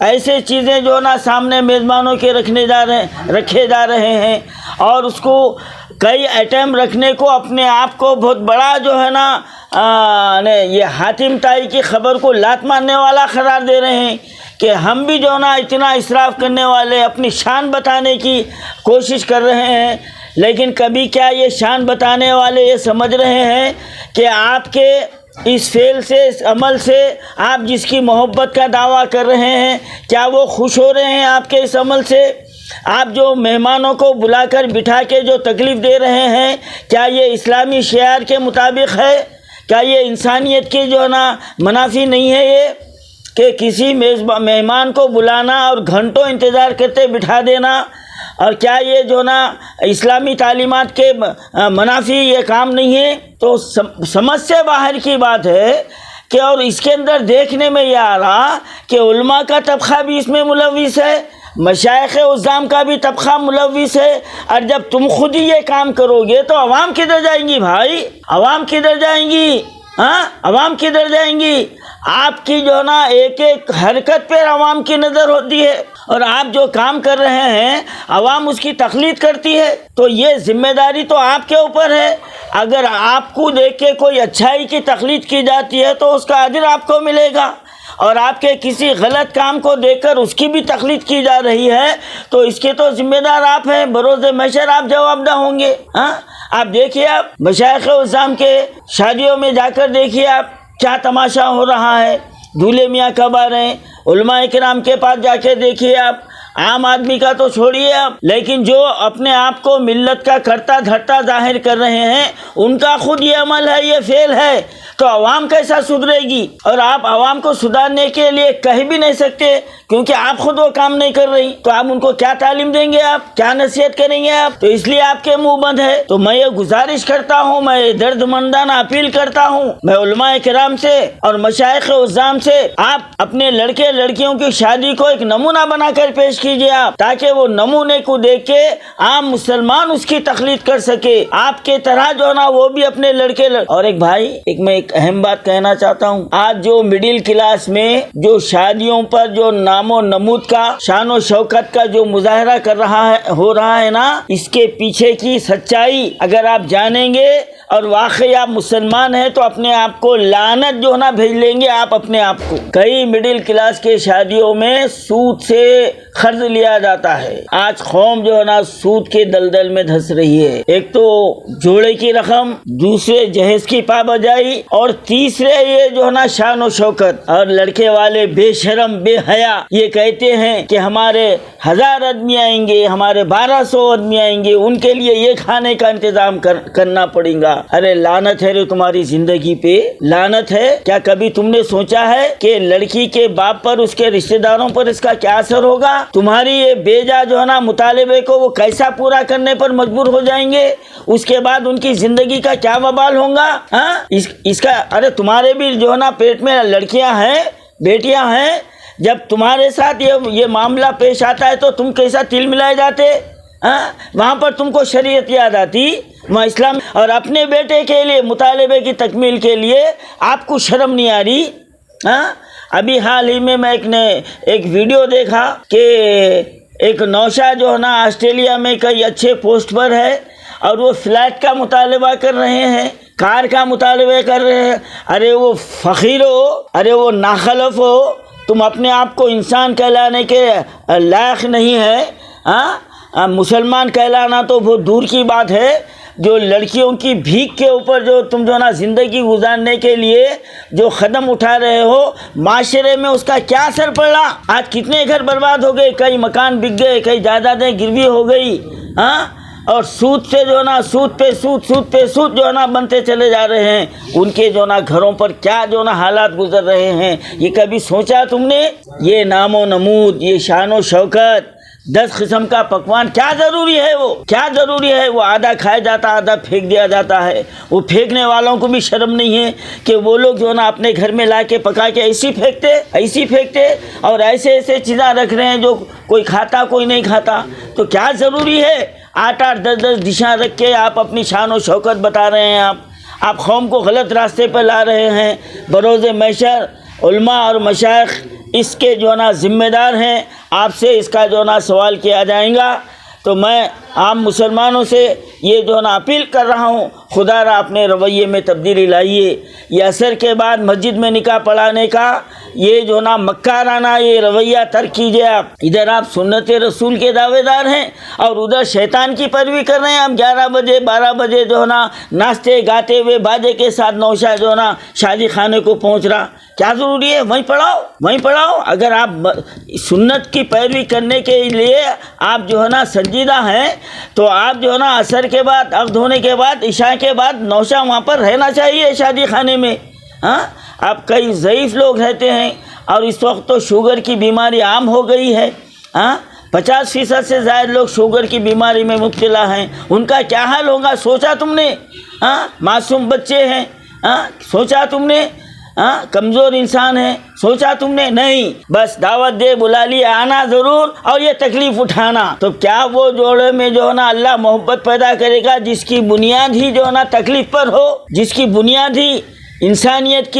ایسے چیزیں جو نا سامنے میزبانوں کے رکھے جا رہے ہیں، اور اس کو کئی ایٹم رکھنے کو اپنے آپ کو بہت بڑا جو ہے نا یہ حاتم طائی کی خبر کو لات مارنے والا قرار دے رہے ہیں کہ ہم بھی جو نا اتنا اسراف کرنے والے، اپنی شان بتانے کی کوشش کر رہے ہیں، لیکن کبھی کیا یہ شان بتانے والے یہ سمجھ رہے ہیں کہ آپ کے اس فعل سے، اس عمل سے، آپ جس کی محبت کا دعویٰ کر رہے ہیں، کیا وہ خوش ہو رہے ہیں آپ کے اس عمل سے؟ آپ جو مہمانوں کو بلا کر بٹھا کے جو تکلیف دے رہے ہیں، کیا یہ اسلامی شعار کے مطابق ہے؟ کیا یہ انسانیت کی جو ہے نا منافی نہیں ہے یہ کہ کسی مہمان کو بلانا اور گھنٹوں انتظار کرتے بٹھا دینا؟ اور کیا یہ جو نا اسلامی تعلیمات کے منافی یہ کام نہیں ہے؟ تو سمجھ سے باہر کی بات ہے کہ اور اس کے اندر دیکھنے میں یہ آ رہا کہ علماء کا طبقہ بھی اس میں ملوث ہے، مشائخ عظام کا بھی طبقہ ملوث ہے، اور جب تم خود ہی یہ کام کرو گے تو عوام کدھر جائیں گی بھائی؟ عوام کدھر جائیں گی؟ عوام کدھر جائیں گی؟ آپ کی جو نا ایک ایک حرکت پہ عوام کی نظر ہوتی ہے، اور آپ جو کام کر رہے ہیں عوام اس کی تقلید کرتی ہے، تو یہ ذمہ داری تو آپ کے اوپر ہے۔ اگر آپ کو دیکھ کے کوئی اچھائی کی تقلید کی جاتی ہے تو اس کا اجر آپ کو ملے گا، اور آپ کے کسی غلط کام کو دیکھ کر اس کی بھی تقلید کی جا رہی ہے تو اس کے تو ذمہ دار آپ ہیں، بروز محشر آپ جواب دہ ہوں گے۔ آپ دیکھیے، آپ مشائخ عظام کے شادیوں میں جا کر دیکھیے آپ کیا تماشا ہو رہا ہے، دولہے میاں کب آ رہے ہیں، علماء کرام کے پاس جا کے دیکھیے آپ، عام آدمی کا تو چھوڑیے آپ، لیکن جو اپنے آپ کو ملت کا کرتا دھرتا ظاہر کر رہے ہیں ان کا خود یہ عمل ہے، یہ فعل ہے، تو عوام کیسا سدھرے گی؟ اور آپ عوام کو سدھارنے کے لیے کہہ بھی نہیں سکتے کیونکہ آپ خود وہ کام نہیں کر رہی، تو آپ ان کو کیا تعلیم دیں گے؟ آپ کیا نصیحت کریں گے؟ آپ تو اس لیے آپ کے منہ بند ہے۔ تو میں یہ گزارش کرتا ہوں، میں درد مندانہ اپیل کرتا ہوں، میں علماء کرام سے اور مشائخ عظام سے، آپ اپنے لڑکے لڑکیوں کی شادی کو ایک نمونہ بنا کر پیش کیجیے آپ، تاکہ وہ نمونے کو دیکھ کے عام مسلمان اس کی تقلید کر سکے، آپ کے طرح جو نا وہ بھی اپنے لڑکے اور ایک بھائی، میں ایک اہم بات کہنا چاہتا ہوں، آج جو مڈل کلاس میں جو شادیوں پر جو نام و نمود کا، شان و شوکت کا جو مظاہرہ ہو رہا ہے نا، اس کے پیچھے کی سچائی اگر آپ جانیں گے اور واقعی آپ مسلمان ہیں تو اپنے آپ کو لعنت جو نا بھیج لیں گے آپ اپنے آپ کو۔ کئی مڈل کلاس کے شادیوں میں سود سے قرض لیا جاتا ہے، آج قوم جو ہے نا سود کے دلدل میں دھس رہی ہے، ایک تو جوڑے کی رقم، دوسرے جہیز کی پابجائی، اور تیسرے یہ جو ہے نا شان و شوکت، اور لڑکے والے بے شرم بے حیا یہ کہتے ہیں کہ ہمارے 1000 آدمی آئیں گے، ہمارے 1200 آدمی آئیں گے، ان کے لیے یہ کھانے کا انتظام کرنا پڑے گا۔ ارے لعنت ہے تمہاری زندگی پہ، لعنت ہے۔ کیا کبھی تم نے سوچا ہے کہ لڑکی کے باپ پر، اس کے رشتہ داروں پر اس کا کیا اثر ہوگا؟ تمہاری یہ بیجا جو ہے نا مطالبے کو وہ کیسا پورا کرنے پر مجبور ہو جائیں گے، اس کے بعد ان کی زندگی کا کیا وبال ہوگا؟ اس کا ارے تمہارے بھی جو ہے نا پیٹ میں لڑکیاں ہیں، بیٹیاں ہیں، جب تمہارے ساتھ یہ معاملہ پیش آتا ہے تو تم کیسا تل ملائے جاتے؟ وہاں پر تم کو شریعت یاد آتی، وہاں اسلام، اور اپنے بیٹے کے لیے مطالبے کی تکمیل کے لیے آپ کو شرم نہیں آ رہی؟ ابھی حال ہی میں نے ایک ویڈیو دیکھا کہ ایک نوشا جو ہے نا آسٹریلیا میں کئی اچھے پوسٹ پر ہے، اور وہ فلیٹ کا مطالبہ کر رہے ہیں، کار کا مطالبہ کر رہے ہیں۔ ارے وہ فقیر ہو، ارے وہ ناخلف ہو، تم اپنے آپ کو انسان کہلانے کے لائق نہیں ہے۔ مسلمان کہلانا تو بہت دور کی بات ہے، جو لڑکیوں کی بھیک کے اوپر جو تم جو نا زندگی گزارنے کے لیے جو قدم اٹھا رہے ہو، معاشرے میں اس کا کیا اثر پڑا؟ آج کتنے گھر برباد ہو گئے، کئی مکان بک گئے، کئی جائیدادیں گروی ہو گئی، اور سود سے جو نا سود پہ سود جو نا بنتے چلے جا رہے ہیں، ان کے جو نا گھروں پر کیا جو نا حالات گزر رہے ہیں، یہ کبھی سوچا تم نے؟ یہ نام و نمود، یہ شان و شوکت، 10 قسم کا پکوان کیا ضروری ہے؟ وہ کیا ضروری ہے؟ وہ آدھا کھایا جاتا، آدھا پھینک دیا جاتا ہے۔ وہ پھینکنے والوں کو بھی شرم نہیں ہے کہ وہ لوگ جو نا اپنے گھر میں لا کے پکا کے ایسی پھینکتے اور ایسے چیزیں رکھ رہے ہیں جو کوئی کھاتا کوئی نہیں کھاتا۔ تو کیا ضروری ہے 8-8 10-10 ڈشاں رکھ کے آپ اپنی شان و شوکت بتا رہے ہیں؟ آپ قوم کو غلط راستے پر لا رہے ہیں۔ بروز محشر علماء اور مشائخ اس کے جو ہے نا ذمہ دار ہیں، آپ سے اس کا جو ہے نا سوال کیا جائے گا۔ تو میں عام مسلمانوں سے یہ جو ہے نا اپیل کر رہا ہوں، خدا را اپنے رویے میں تبدیلی لائیے۔ یہ عصر کے بعد مسجد میں نکاح پڑھانے کا یہ جو نا مکارانہ یہ رویہ ترک کیجیے۔ آپ ادھر آپ سنت رسول کے دعوے دار ہیں اور ادھر شیطان کی پیروی کر رہے ہیں۔ آپ 11 بجے 12 بجے جو ہے نا ناچتے گاتے ہوئے باجے کے ساتھ نوشا جو ہے نا شادی خانے کو پہنچ رہا، کیا ضروری ہے؟ وہیں پڑھاؤ۔ اگر آپ سنت کی پیروی کرنے کے لیے آپ جو ہے نا سنجیدہ ہیں تو آپ جو ہے نا عصر کے بعد عقد ہونے کے بعد عشاء کے بعد نوشا وہاں پر رہنا چاہیے شادی خانے میں۔ ہاں، اب کئی ضعیف لوگ رہتے ہیں اور اس وقت تو شوگر کی بیماری عام ہو گئی ہے۔ ہاں، 50% سے زائد لوگ شوگر کی بیماری میں مبتلا ہیں، ان کا کیا حال ہوگا؟ سوچا تم نے؟ ہاں، معصوم بچے ہیں، ہاں سوچا تم نے؟ ہاں، کمزور انسان ہیں، سوچا تم نے؟ نہیں، بس دعوت دے بلا لیا، آنا ضرور اور یہ تکلیف اٹھانا۔ تو کیا وہ جوڑے میں جو ہے نا اللہ محبت پیدا کرے گا جس کی بنیاد ہی جو ہے نا تکلیف پر ہو، جس کی بنیاد ہی انسانیت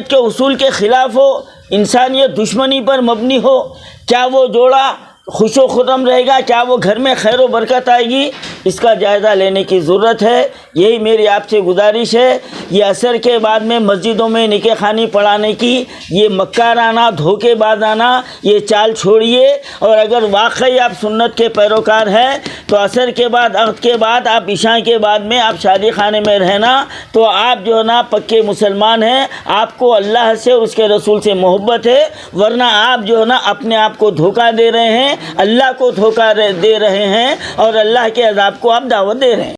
کے اصول کے خلاف ہو، انسانیت دشمنی پر مبنی ہو؟ کیا وہ جوڑا خوش و خرم رہے گا؟ کیا وہ گھر میں خیر و برکت آئے گی؟ اس کا جائزہ لینے کی ضرورت ہے۔ یہی میری آپ سے گزارش ہے۔ یہ عصر کے بعد میں مسجدوں میں نکاح خوانی پڑھانے کی یہ مکارانہ دھوکے بازانہ یہ چال چھوڑیے، اور اگر واقعی آپ سنت کے پیروکار ہیں تو عصر کے بعد عقد کے بعد آپ عشاء کے بعد میں آپ شادی خانے میں رہنا، تو آپ جو ہے نا پکے مسلمان ہیں، آپ کو اللہ سے اور اس کے رسول سے محبت ہے، ورنہ آپ جو ہے نا اپنے آپ کو دھوکہ دے رہے ہیں، اللہ کو دھوکہ دے رہے ہیں اور اللہ کے عذاب کو آپ دعوت دے رہے ہیں۔